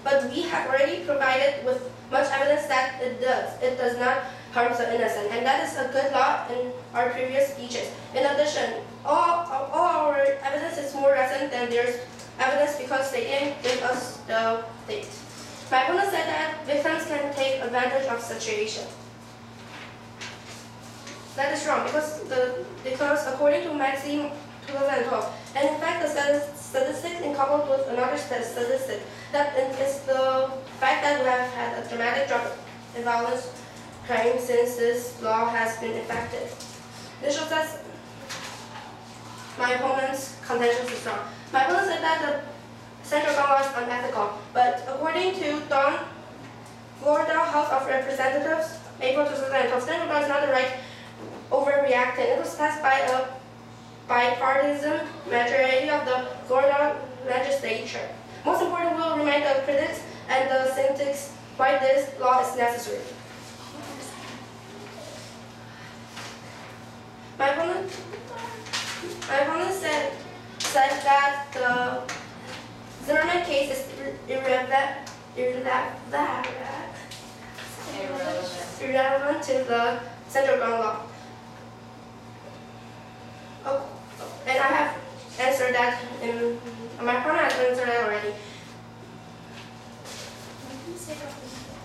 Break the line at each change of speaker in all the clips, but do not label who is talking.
But we have already provided with much evidence that it does. It does not harm the innocent, and that is a good law in our previous speeches. In addition, all our evidence is more recent than there's evidence because they didn't give us the date. My opponent said that victims can take advantage of situation. That is wrong because according to Maxim 2012, and in fact the statistics in coupled with another statistic, that is the fact that we have had a dramatic drop in violence crime since this law has been enacted. This shows that my opponent's contention is wrong. My opponent said that the central gun law is unethical, but according to Florida House of Representatives, April 2012, central gun is not the right overreacting. It was passed by a bipartisan majority of the Florida legislature. Most important will remind the critics and the cynics why this law is necessary. My opponent said that the Zimmerman case is irrelevant to the central gun law. Oh, and I have answered that in my opponent has answered that already.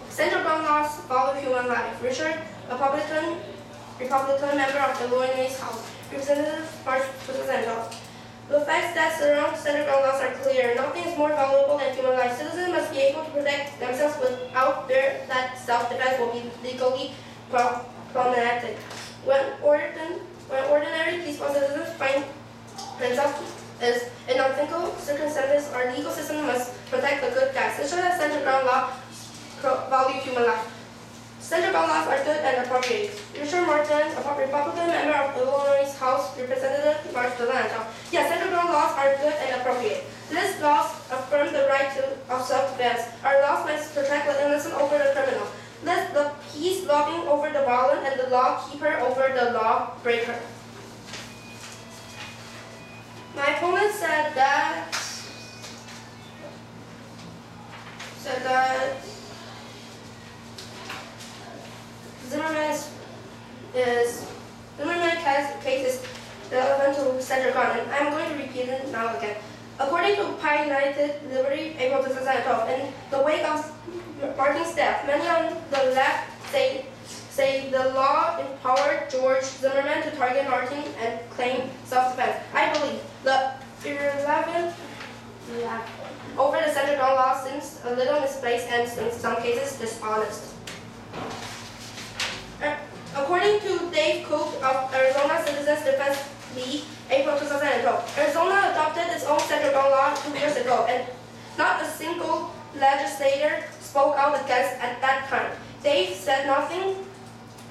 Central gun laws follow human life. Richard, a Republican member of the Illinois House, Representative, March 2012. The facts that surround central gun laws are clear. Nothing is more valuable than human life. Citizens must be able to protect themselves without fear that self-defense will be legally problematic. When ordinary peaceful citizens find themselves in unthinkable circumstances, our legal system must protect the good guys. This shows that central gun law value human life. Central gun laws are good and appropriate. Richard Martin, a Republican member of the Illinois House Representative, March 2012. Yes, central gun laws are good and appropriate. These laws affirm the right of self-defense. Our laws must protect the innocent over the criminal. Let the peace loving over the violent and the law keeper over the lawbreaker. My opponent said that Zimmerman's case is relevant to central gun, and I'm going to repeat it now again. According to Pi United Liberty, April 2012, in the wake of Martin's death, many on the left say the law empowered George Zimmerman to target Martin and claim self-defense. I believe the irrelevant over the central gun law seems a little misplaced and in some cases dishonest. According to Dave Cook of Arizona Citizens Defense League, April 2012, Arizona adopted its own central gun law 2 years ago, and not a single legislator spoke out against at that time. Dave said nothing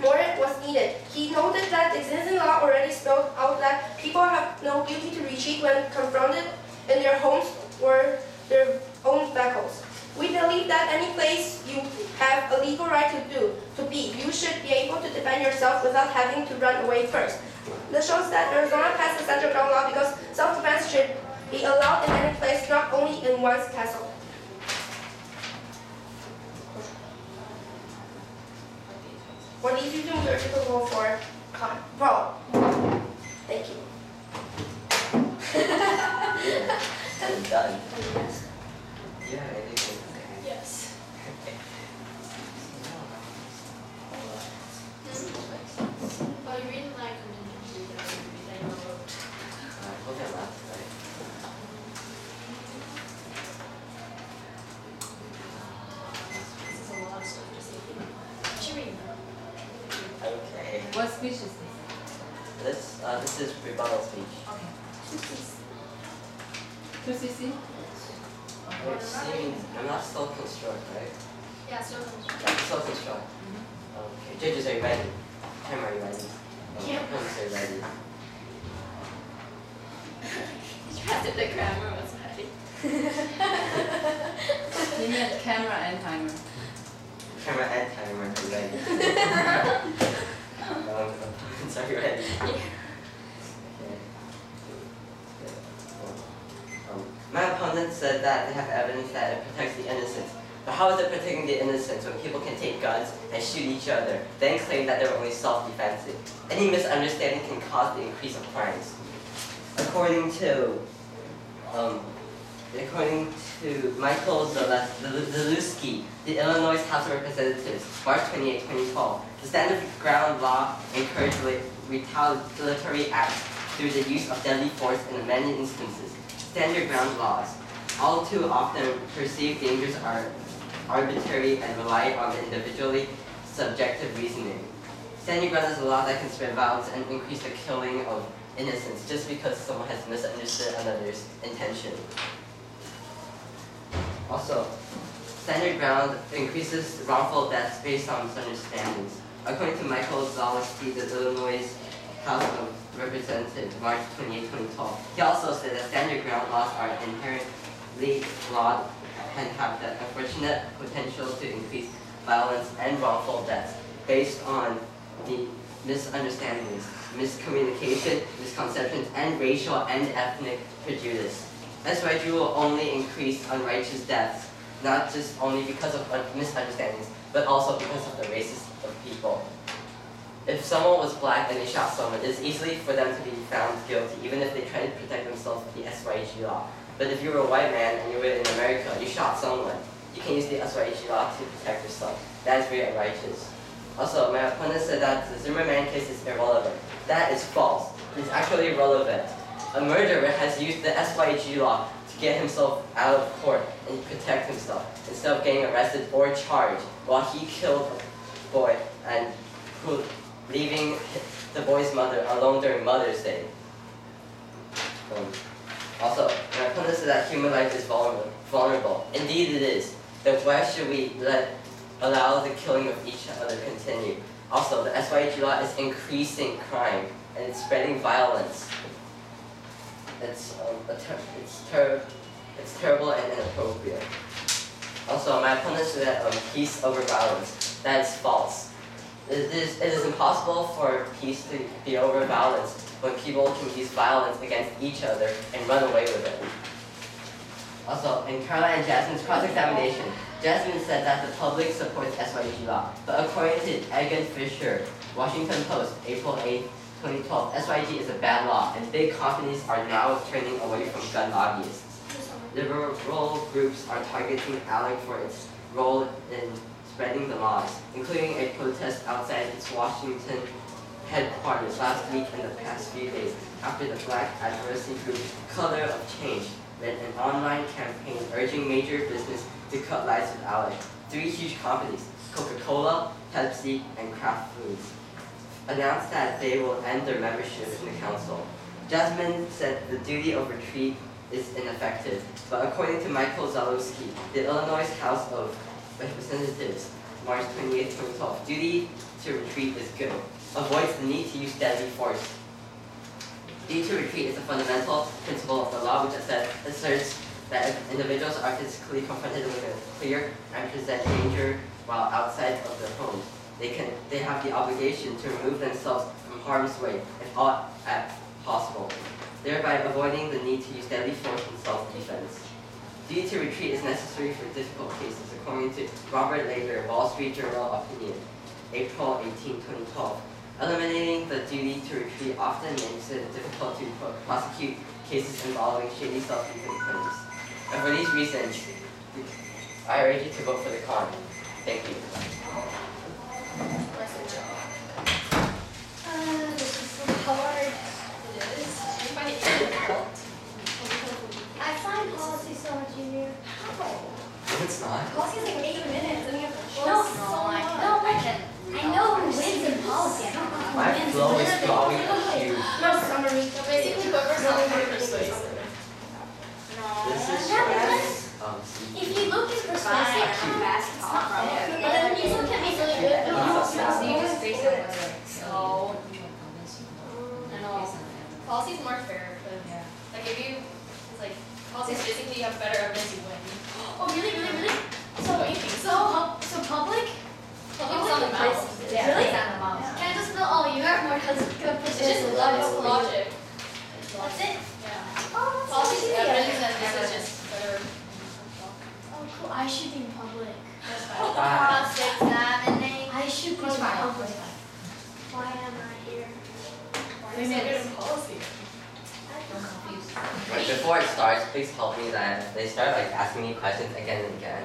more was needed. He noted that the existing law already spelled out that people have no duty to retreat when confronted in their homes or their own vehicles. We believe that any place you have a legal right to be, you should be able to defend yourself without having to run away first. This shows that Arizona passed the central gun law because self-defense should be allowed in any place, not only in one's castle. For these reasons, we are typical for well, thank you.
I'm done.
Yes.
Yeah, I think so.
Yes.
Well, you really like that you wrote.
Look at that, right?
This is a lot of stuff to say. Cheering.
Okay.
What speech is this?
This is rebuttal speech.
Okay. 2cc?
Which seems, I'm not still construct, right?
Yeah, so
Yeah, still construct. Okay. Judges, are you ready? Camera, are you ready?
Yeah.
Opponents, are you ready?
you drafted the grammar was ready.
You need camera and timer.
Camera and timer, are you ready? Opponents, are you ready?
Yeah.
Okay. My opponent opponents said that they have evidence that it protects the innocent. But how is it protecting the innocent when people can take guns and shoot each other, then claim that they're only self-defensive? Any misunderstanding can cause the increase of crimes. According to Michael Zalewski, the Illinois House of Representatives, March 28, 2012, the Stand Your Ground law encouraged retaliatory acts through the use of deadly force in many instances. Stand Your Ground laws, all too often perceived dangers, are arbitrary and rely on individually subjective reasoning. Stand Your Ground is a law that can spread violence and increase the killing of innocents just because someone has misunderstood another's intention. Also, Stand Your Ground increases wrongful deaths based on misunderstandings. According to Michael Zalewski, the Illinois House of Representatives, March 28, 2012, he also said that Stand Your Ground laws are inherently flawed and have the unfortunate potential to increase violence and wrongful deaths based on the misunderstandings, miscommunication, misconceptions, and racial and ethnic prejudice. SYG will only increase unrighteous deaths, not just only because of misunderstandings, but also because of the races of people. If someone was black and they shot someone, it's easy for them to be found guilty, even if they try to protect themselves with the SYG law. But if you were a white man and you were in America, you shot someone, you can use the SYG law to protect yourself. That is very unrighteous. Also, my opponent said that the Zimmerman case is irrelevant. That is false. It's actually relevant. A murderer has used the SYG law to get himself out of court and protect himself instead of getting arrested or charged while he killed a boy and leaving the boy's mother alone during Mother's Day. Also, my opponent said that human life is vulnerable. Indeed it is. Then why should we allow the killing of each other continue? Also, the SYG law is increasing crime and it's spreading violence. It's terrible and inappropriate. Also, my opponent said that peace over violence. That is false. It is impossible for peace to be over violence when people can use violence against each other and run away with it. Also, in Carla and Jasmine's cross-examination, Jasmine said that the public supports SYG law, but according to Egan Fisher, Washington Post, April 8, 2012, SYG is a bad law, and big companies are now turning away from gun lobbyists. Liberal groups are targeting ALEC for its role in spreading the laws, including a protest outside its Washington headquarters last week and the past few days after the Black advocacy group Color of Change led an online campaign urging major business to cut lies with ALEC. 3 huge companies, Coca-Cola, Pepsi, and Kraft Foods, announced that they will end their membership in the council. Jasmine said the duty of retreat is ineffective, but according to Michael Zalewski, the Illinois House of Representatives, March 28, 2012, duty to retreat is good. Avoids the need to use deadly force. Duty to retreat is a fundamental principle of the law which asserts that if individuals are physically confronted with a clear and present danger while outside of their homes, they have the obligation to remove themselves from harm's way if all possible, thereby avoiding the need to use deadly force in self-defense. Duty to retreat is necessary for difficult cases, according to Robert Lager, Wall Street Journal opinion, April 18, 2012. Eliminating the duty to retreat often makes it difficult to prosecute cases involving shady self-defense claims. And for these reasons, I urge you to vote for the con. Thank you.
This is so hard. It is. I find it difficult.
I find policy so much easier.
How?
It's not.
Policy is like 8 minutes, and you have to
No,
so
no, I
much.
can.
No,
I can.
I know who wins in policy. I don't know who
My
wins.
flow is drawing a huge.
No, summary.
So basically, whoever's not more persuasive.
This is
If you look at persuasive,
Fine.
fast
It's not
talk.
wrong.
But then you look at me really good.
No,
No,
so you just face it with
So,
I know. Policy is more fair, but like if you, it's like policy is basically you have better evidence you win.
Oh, really, really, really?
So what do you think?
So public?
Public's on the mouse.
Yeah, really?
It's on the mouse.
Can I just know? Oh, you have more good
It's
persuasive.
just logic.
That's it?
Yeah.
Oh, that's
Policy is
easy.
evidence and this is just better
I should be in public.
Cross-examinate.
I should be in public. Why am I here?
Why is it in policy?
Right, before it starts, please help me that they start like asking me questions again and again.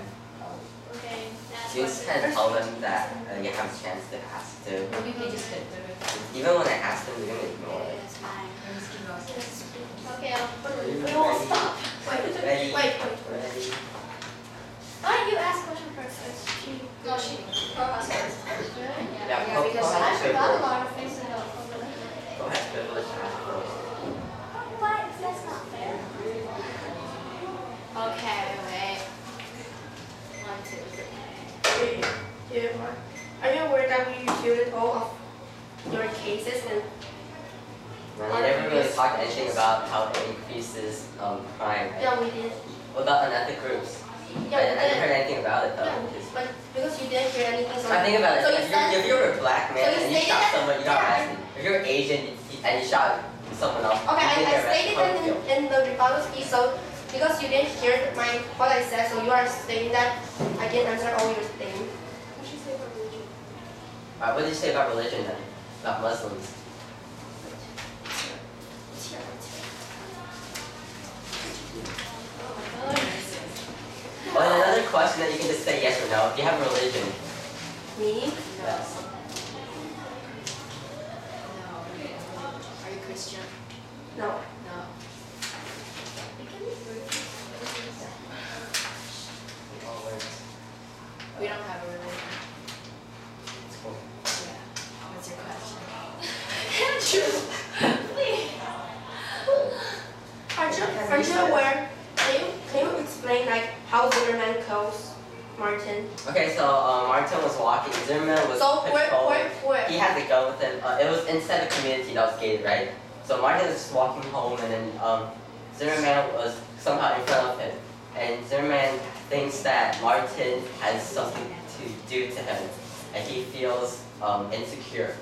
Okay, that's
You just kind of tell them that you have a chance to ask too.
Maybe we just did it.
Even when I ask them, they're gonna ignore it.
It's fine.
okay.
Ready?
No, stop.
Ready?
Wait.
Ready?
Why don't you ask question first?
No, she. Cross first.
Yeah,
Yeah, because
go
I
ahead,
forgot a
privilege.
lot of things about public.
Go ahead, privilege. Ask first.
What? That's not fair.
Okay, wait. 1, 2, 3.
Are you aware that we reviewed all of your cases and
Man, you never really talked anything about how it increases crime.
yeah, we did.
What about unethical groups?
Yeah,
I
we
didn't hear
did.
anything about it though.
Yeah, but because you didn't hear anything, so
I think about it.
So you
If you were a black man
so you
and you
stated
shot
that-
someone, you got
yeah.
arrested. If you're Asian and you shot someone else,
Okay,
you
I
get arrested.
stated that in the rebuttal speech, so because you didn't hear what I said, so you are stating that I didn't answer all your things.
What did you say about religion then? About Muslims? Well, and another question that you can just say yes or no. Do you have a religion?
Me?
Yes.
No. Are you Christian?
No.
No.
All words.
We don't have a religion.
It's cool.
Yeah. What's your question?
Aren't you aware? Can you explain like how Zimmerman kills Martin?
Okay, so Martin was walking. Zimmerman was
So
patrolling.
where?
He had to go with him. It was inside the community that was gated, right? So Martin was just walking home, and then Zimmerman was somehow in front of him. And Zimmerman thinks that Martin has something to do to him, and he feels insecure.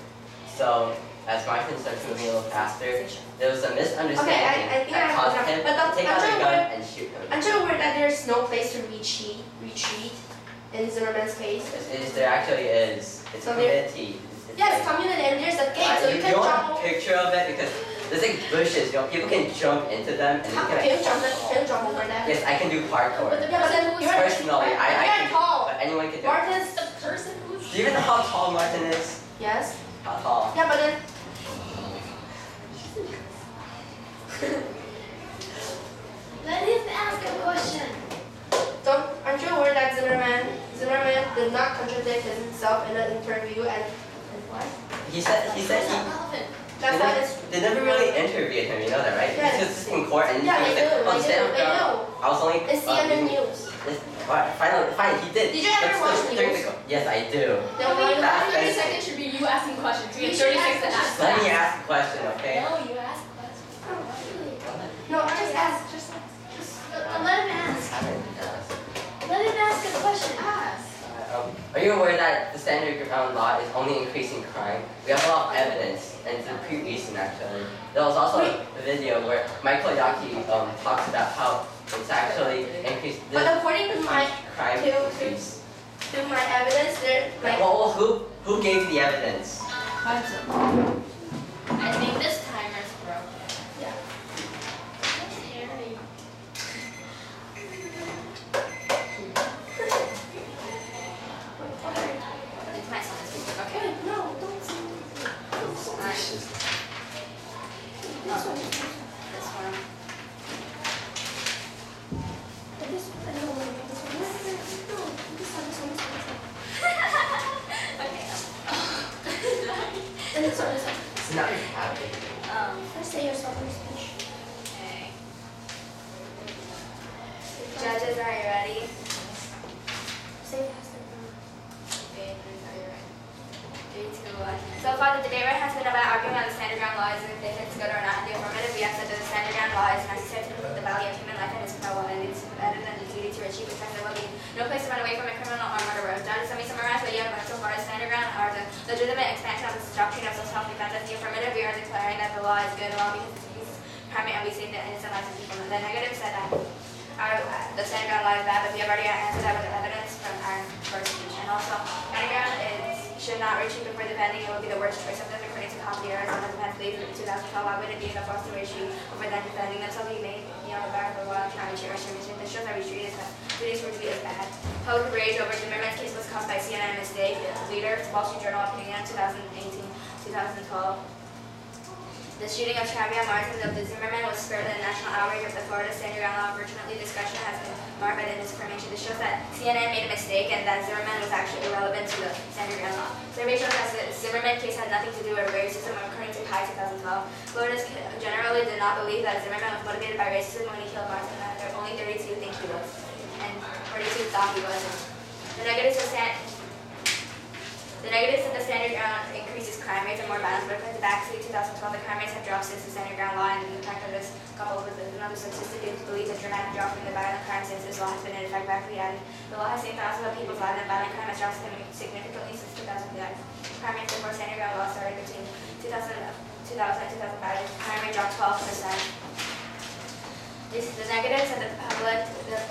So as Martin starts moving a little faster, there was a misunderstanding
I think
that
I
caused
understand.
him
But
to take out
I'm
a
sure
gun and shoot him.
Aren't you aware that there's no place to retreat in Zimmerman's case?
There actually is. It's a
So there-
community.
Yes, community, and there's a gate, so you can
want
jump.
a picture of it because there's like bushes, people can jump into them and you can
Can you jump over that?
yes, I can do parkour.
Yeah, but then you're
Personally, I
you're
can,
tall.
but anyone can do it.
Martin's
The person who's.
Do you even know how tall Martin is?
yes.
How tall?
Yeah, but then
Let him ask a question.
aren't you aware that Zimmerman did not contradict himself in an interview and what?
He said he
That's why it's
they never really interviewed him, you know that, right?
Yes.
He was just in court and
Yeah,
he was
they
like,
do,
oh,
they
stand
do,
up,
they
girl.
do.
I was only
It's CNN News.
Fine, he did.
Did you ever watch
during
news?
Yes, I do.
Then why you
That-
30 seconds should be you asking questions. We have 30 seconds to ask.
Let me ask a question, okay?
No, you ask questions.
No, just ask.
Let him ask.
I haven't asked.
Let him ask a question.
Ask.
Are you aware that the standard ground law is only increasing crime? We have a lot of evidence, and it's pretty recent actually. There was also a video where Michael Yaki talks about how it's actually increased
But
the
according to my
crime
to-
increase.
evidence, there like
Well, who gave the evidence?
Five seconds.
I think this timer's broken.
yeah.
It's my son's speaking. Okay.
No, don't say
Alright.
this one.
This one.
This one. I don't want to make this one. No, this one.
Okay.
And this one.
It's not happy.
First say yourself in speech.
Okay. Judges, are you ready?
Say fast.
Okay, are you ready? 3, 2, 1. So far, the debate has been about arguing on the standard ground law is if it's good or not. In the affirmative, we have said that the standard ground law is necessary to protect the value of human life and its pro and it's better than the duty to achieve effective well-being. No place to run away from a criminal or murderer. Judges, let me summarize what you have learned so far. The standard ground are the legitimate expansion of the doctrine of self-defense. As the affirmative, we are declaring that the law is good and well because it reduces crime and we save the innocent lives of people. The negative said that the standard ground law is bad, but we have already answered that with evidence from our first speech. And also, standard ground should not retreat before defending. It would be the worst choice of them according to Coffee Arizona Defense League in 2012. Why would it be enough for us to retreat before then defending themselves? We may be on the back of the wall trying to cheer our mission. This shows that retreat is bad. Public rage over Zimmerman's case was caused by CNN mistake. Leader, Wall Street Journal opinion, 2018-2012. The shooting of Travion Martin of the Zimmerman was spurred by the national outrage of the Florida standard ground law. Unfortunately, discussion has been marred by the misinformation. This shows that CNN made a mistake and that Zimmerman was actually irrelevant to the standard ground law. Survey shows that the Zimmerman case had nothing to do with racism, according to PI 2012. Voters generally did not believe that Zimmerman was motivated by racism when he killed Martin. Only 32 think he was, and 42 thought he wasn't. The negatives of the standard ground increases crime rates and more violence, but according to Baxley 2012, the crime rates have dropped since the standard ground law, and the fact of this, coupled with another statistic, is believed a dramatic drop in the violent crime since this law has been in effect. Baxley added, the law has saved thousands of people's lives, and violent crime has dropped significantly since 2005. Crime rates before standard ground law started between 2000 and 2005. Crime rate dropped 12%. The negatives that the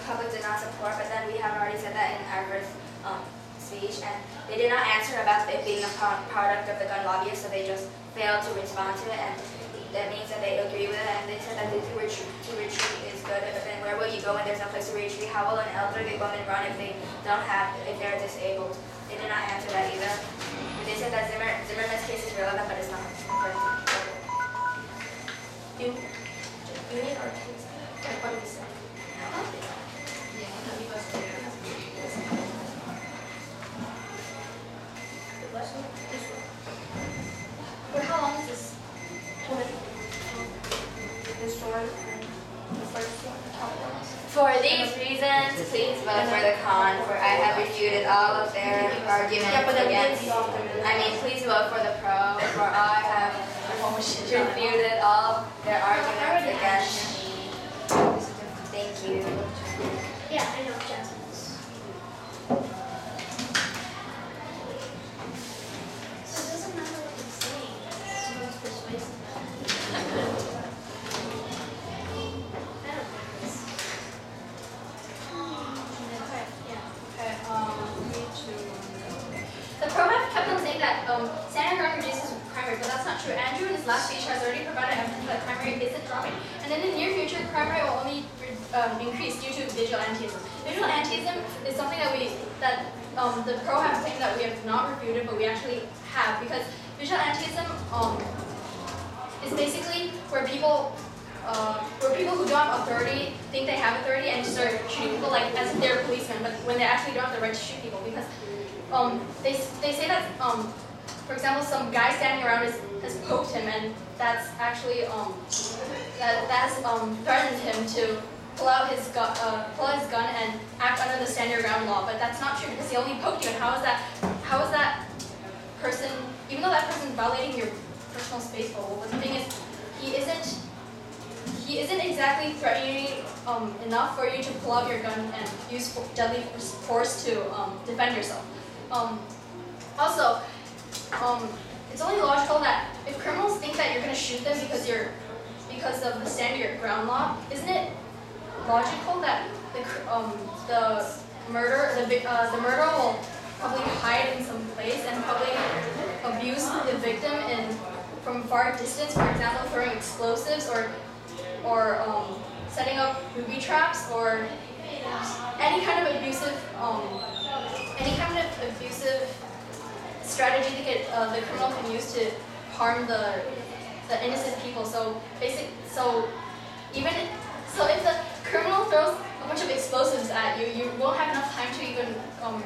public did not support, but then we have already said that in our first speech, and they did not answer about it being a product of the gun lobbyists, so they just failed to respond to it, and that means that they agree with it, and they said that to retreat is good, but then where will you go when there's no place to retreat? How will an elderly woman run if they're disabled? They did not answer that either. They said that Zimmerman's case is relevant, but it's not.
You need our case. What do we say?
For how long is this?
This one and the first one, the top one.
For these reasons, please vote for the con, for I have refuted all of their arguments against. Please vote for the pro, for I have refuted all their arguments against me. Thank you.
Yeah, I know, Jasmine. So it doesn't matter what you're saying. It's the most persuasive. I don't think this. Okay, yeah. The pro have kept on saying that standard ground reduces crime rate, but that's not true. Andrew in his last speech has already provided evidence that crime rate isn't dropping. And in the near future, crime rate will only increase due to vigilantism. Vigilantism is something that the pro have claimed that we have not refuted, but we actually have, because vigilantism is basically where people who don't have authority think they have authority and start shooting people like as if they're policemen, but when they actually don't have the right to shoot people, because they say that for example, some guy standing around has poked him, and that's actually that has threatened him to pull out his gun and act under the standard ground law. But that's not true, because he only poked you. And how is that person, even though that person is violating your personal space? Well, the thing is, he isn't exactly threatening enough for you to pull out your gun and use deadly force to defend yourself. Also, it's only logical that if criminals think that you're going to shoot them because of the standard ground law, isn't it logical that the murderer will probably hide in some place and probably abuse the victim from far distance, for example, throwing explosives or setting up booby traps or any kind of abusive strategy that the criminal can use to harm the innocent people. If the criminal throws a bunch of explosives at you, you won't have enough time to even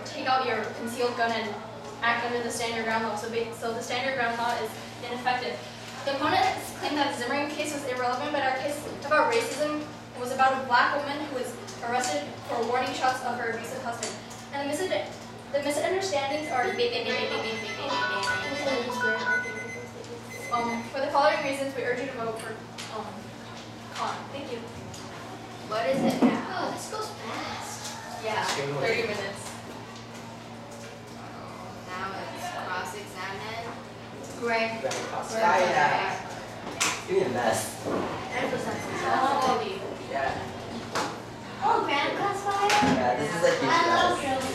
take out your concealed gun and act under the standard ground law. So the standard ground law is ineffective. The opponents claim that the Zimmerman case was irrelevant, but our case about racism was about a black woman who was arrested for warning shots of her abusive husband. And the misunderstandings are for the following reasons, we urge you to vote for con. Thank you.
What is it now?
Oh, this goes fast.
Yeah,
30 minutes.
now it's cross-examine.
Greg.
Give me a mess.
Emphasize.
Oh.
Yeah.
Oh, Grand Crossfire.
Yeah, this is a huge
I love
mess.
girls.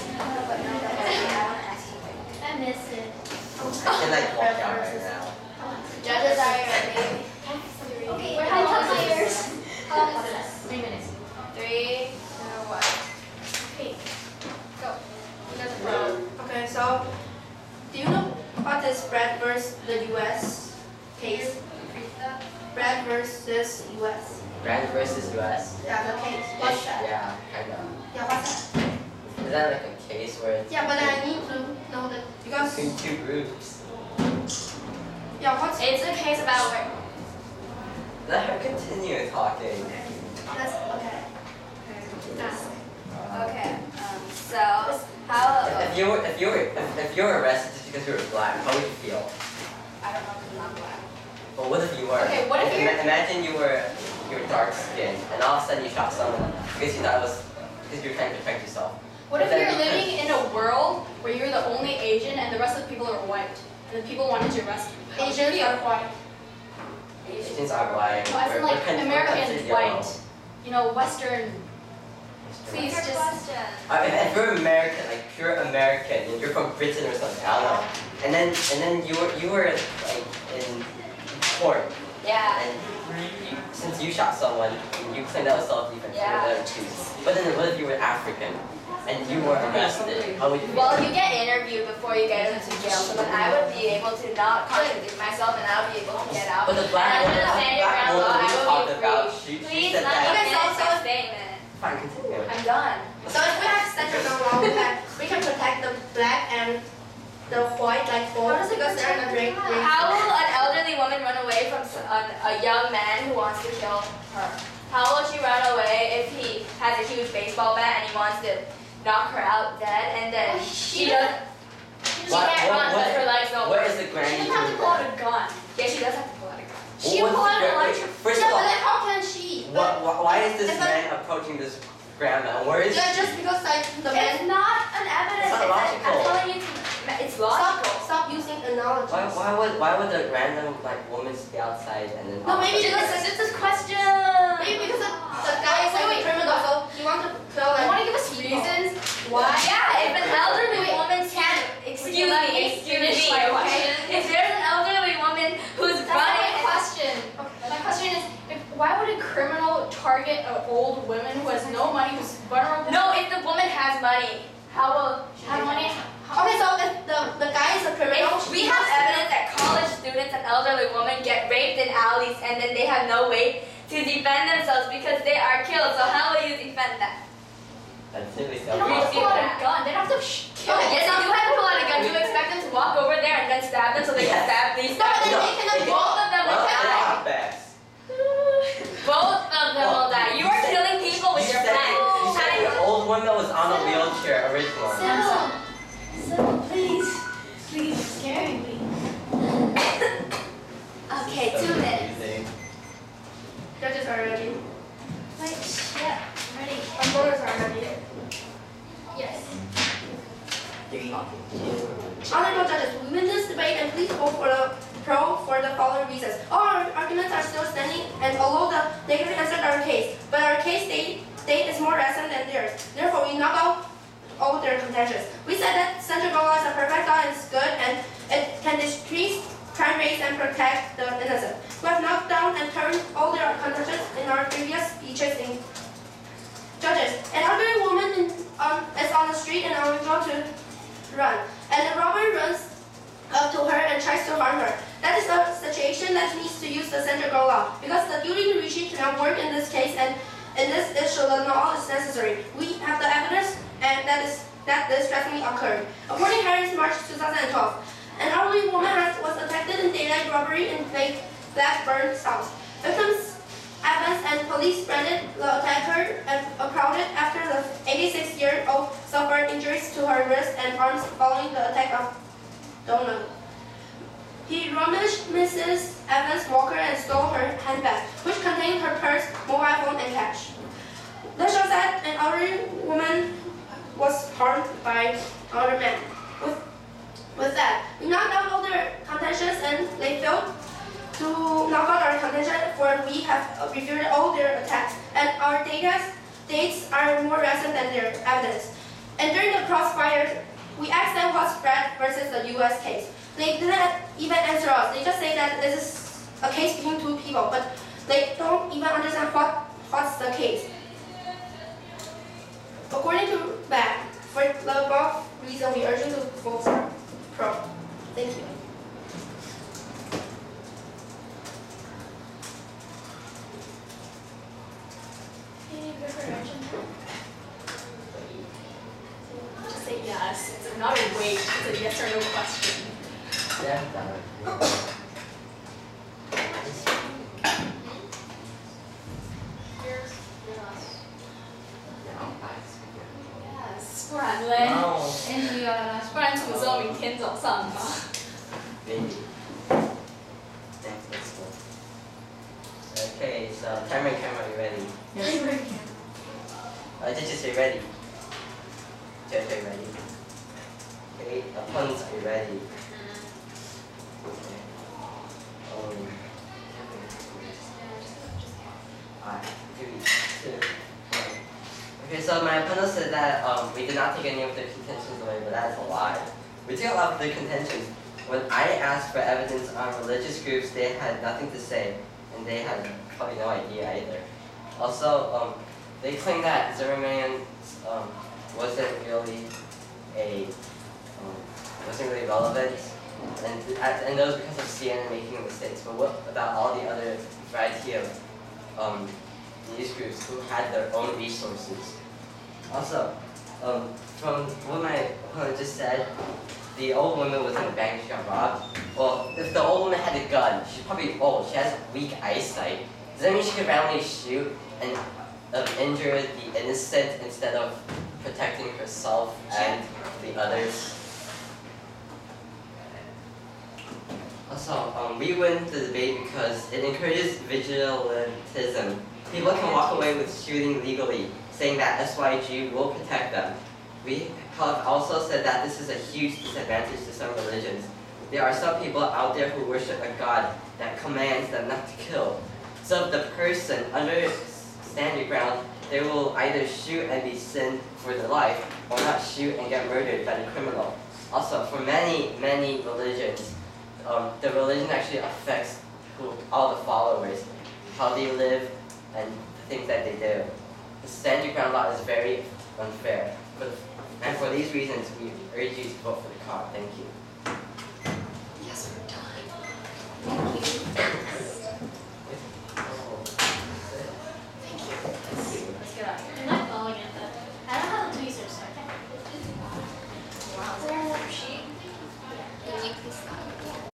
But no, no, I want to ask you something.
I miss it.
I can like walk out right now.
Judges, are you ready?
Okay, we're having players. 3 minutes.
3, 2, 1.
Okay.
Go. You guys are pro.
Okay, so do you know what is Brad versus the U.S. case? Brad versus U.S.
Brand versus US.
Yeah, the case. What's that?
Yeah, kind of.
Yeah, what's that?
Is that like a case where it's
Yeah, but I need to know that because
between two groups?
yeah, what's
It's a case about where.
Let her continue talking.
that's okay.
Okay. So how?
If you were arrested just because you were black, how would you feel?
I don't know because I'm not black.
Well, what if you were?
Okay, what if you're-
Imagine you were dark skinned and all of a sudden you shot someone because you thought it was because you were trying to protect yourself.
What if
But then
you're
because-
living in a world where you're the only Asian and the rest of the people are white, and the people wanted to arrest you? How would you
Asians
feel?
are white.
Asians are white.
No, I feel like
we're
American
considered yellow.
white. You know, Western. Please
Your
just.
question.
If you're American, like pure American, and you're from Britain or something, I don't know. And then you were like in court,
Yeah.
and since you shot someone, you claim that was self-defense.
Yeah.
You're there too. But then what if you were African, and you were arrested? How would you feel?
Well, you get interviewed before you get into jail, so then I would be able to not contradict myself, and I would be able to get out.
But the black
and
woman,
under the standard ground law, I
we
would
talked
be
about,
free.
she
Please,
said
let
that.
me
Okay,
finish
so-
my statement.
Fine, continue.
I'm done.
So if we have central law, we can protect the black and the white like both because they're in a great race.
How will an elderly woman run away from a young man who wants to kill her? How will she run away if he has a huge baseball bat and he wants to knock her out dead and then she doesn't? She can't run because her legs don't
What
work.
is the
She
grand
doesn't have to pull out a gun.
Yeah, she does have to pull out a gun.
She
What's
pull out
the-
an electric.
First
Yeah,
of
but
all,
then how can she?
why is this
It's like-
man approaching this grandma? Where is
Yeah,
she?
just because like the
It's
men
not an evidence.
It's not
like, I'm
logical.
telling you, it's logical.
stop using analogies.
Why would a random like woman stay outside and then?
No, maybe
Because
because
it's this question.
maybe because the guy is like a criminal, so he wants to kill
You
like.
want to give us reasons why?
Yeah, if an elderly woman can't, excuse
let
me,
me
excuse
finish
me,
my
okay?
question?
If there's an elderly woman who's
That's not
running,
my question. My question is, why would a criminal target an old woman who has no money, who's vulnerable?
no, if the woman has money, how will she
Have money?
Okay, so if the guy is a criminal,
If we have evidence that college students and elderly women get raped in alleys and then they have no way to defend themselves because they are killed, so how will you defend that?
That's really
They don't have to pull out a gun. They don't have to kill.
Yes, they do have to pull out a gun. You expect them to walk over there and then stab them so they can
Yes.
stab these
No, but then
No,
they cannot
they-
both of them will
Well, they're
die.
not bags.
Both of them will die. You are killing people with your
You
plan.
said the old woman was on a wheelchair originally.
Sybil, Sybil, please, please, you're scaring me.
Okay,
So
2 minutes.
confusing.
judges are ready.
Wait, yeah, I'm ready.
Opponents are ready.
Yes.
Honorable judges, we win this debate and please vote for the pro for the following reasons. All our arguments are still standing and although the negative answered our case, but our case date is more recent than theirs. Therefore, we knock out all their contentions. We said that central law is a perfect law and it's good and it can decrease crime rates and protect the innocent. We have knocked down and turned all their contentions in our previous speeches in judges. An elderly woman is on the street and unable to run, and the robber runs up to her and tries to harm her. That is a situation that needs to use the central law because the duty to retreat cannot work in this case, and in this issue the law is necessary. We have the evidence, and that this definitely occurred. According to Harris, March 2012, an elderly woman was attacked in daylight robbery in Blackburn South. Victims Evans and police branded the attacker and crowded after the 86-year-old suffered injuries to her wrist and arms following the attack of Donald. He rummaged Mrs. Evans' walker and stole her handbag, which contained her purse, mobile phone, and cash. This shows that an elderly woman was harmed by another man. With that, we knocked out all their contentions and they failed to knock out our contention for we have refuted all their attacks and our data dates are more recent than their evidence. And during the crossfire, we asked them what's Brad versus the U.S. case. They didn't even answer us. They just say that this is a case between two people, but they don't even understand what's the case. According to Brad, for the above reason, we urge you to vote for pro. Thank you.
Just say yes. It's not a wait. It's a yes or no question.
Yeah, that would.
Yes，不然嘞？
No.
Andrew, you are the last
不然什么时候？明天早上吗？
Maybe. Thanks, let's go. Okay, so camera, are you ready?
Yes.
Did you say ready? Judge, are you ready? Okay, opponents, are you ready? Okay. Alright, 3, 2, 1. Okay, so my opponent said that we did not take any of their contentions away, but that is a lie. We took a lot of their contentions. When I asked for evidence on religious groups, they had nothing to say, and they had probably no idea either. Also, they claim that Zimmerman wasn't really relevant, and that was because of CNN making mistakes. But what about all the other variety of news groups who had their own resources? Also, from what my opponent just said, the old woman was in a bank, she got robbed. Well, if the old woman had a gun, she's probably old, she has weak eyesight. Does that mean she could randomly shoot and injure the innocent instead of protecting herself and the others? Also, we win the debate because it encourages vigilantism. People can walk away with shooting legally, saying that SYG will protect them. We have also said that this is a huge disadvantage to some religions. There are some people out there who worship a God that commands them not to kill. So if the person understands your ground, they will either shoot and be sinned for their life, or not shoot and get murdered by the criminal. Also, for many religions, the religion actually affects all the followers, how they live, and the things that they do. The stand your ground law is very unfair. And for these reasons, we urge you to vote for the card. Thank you.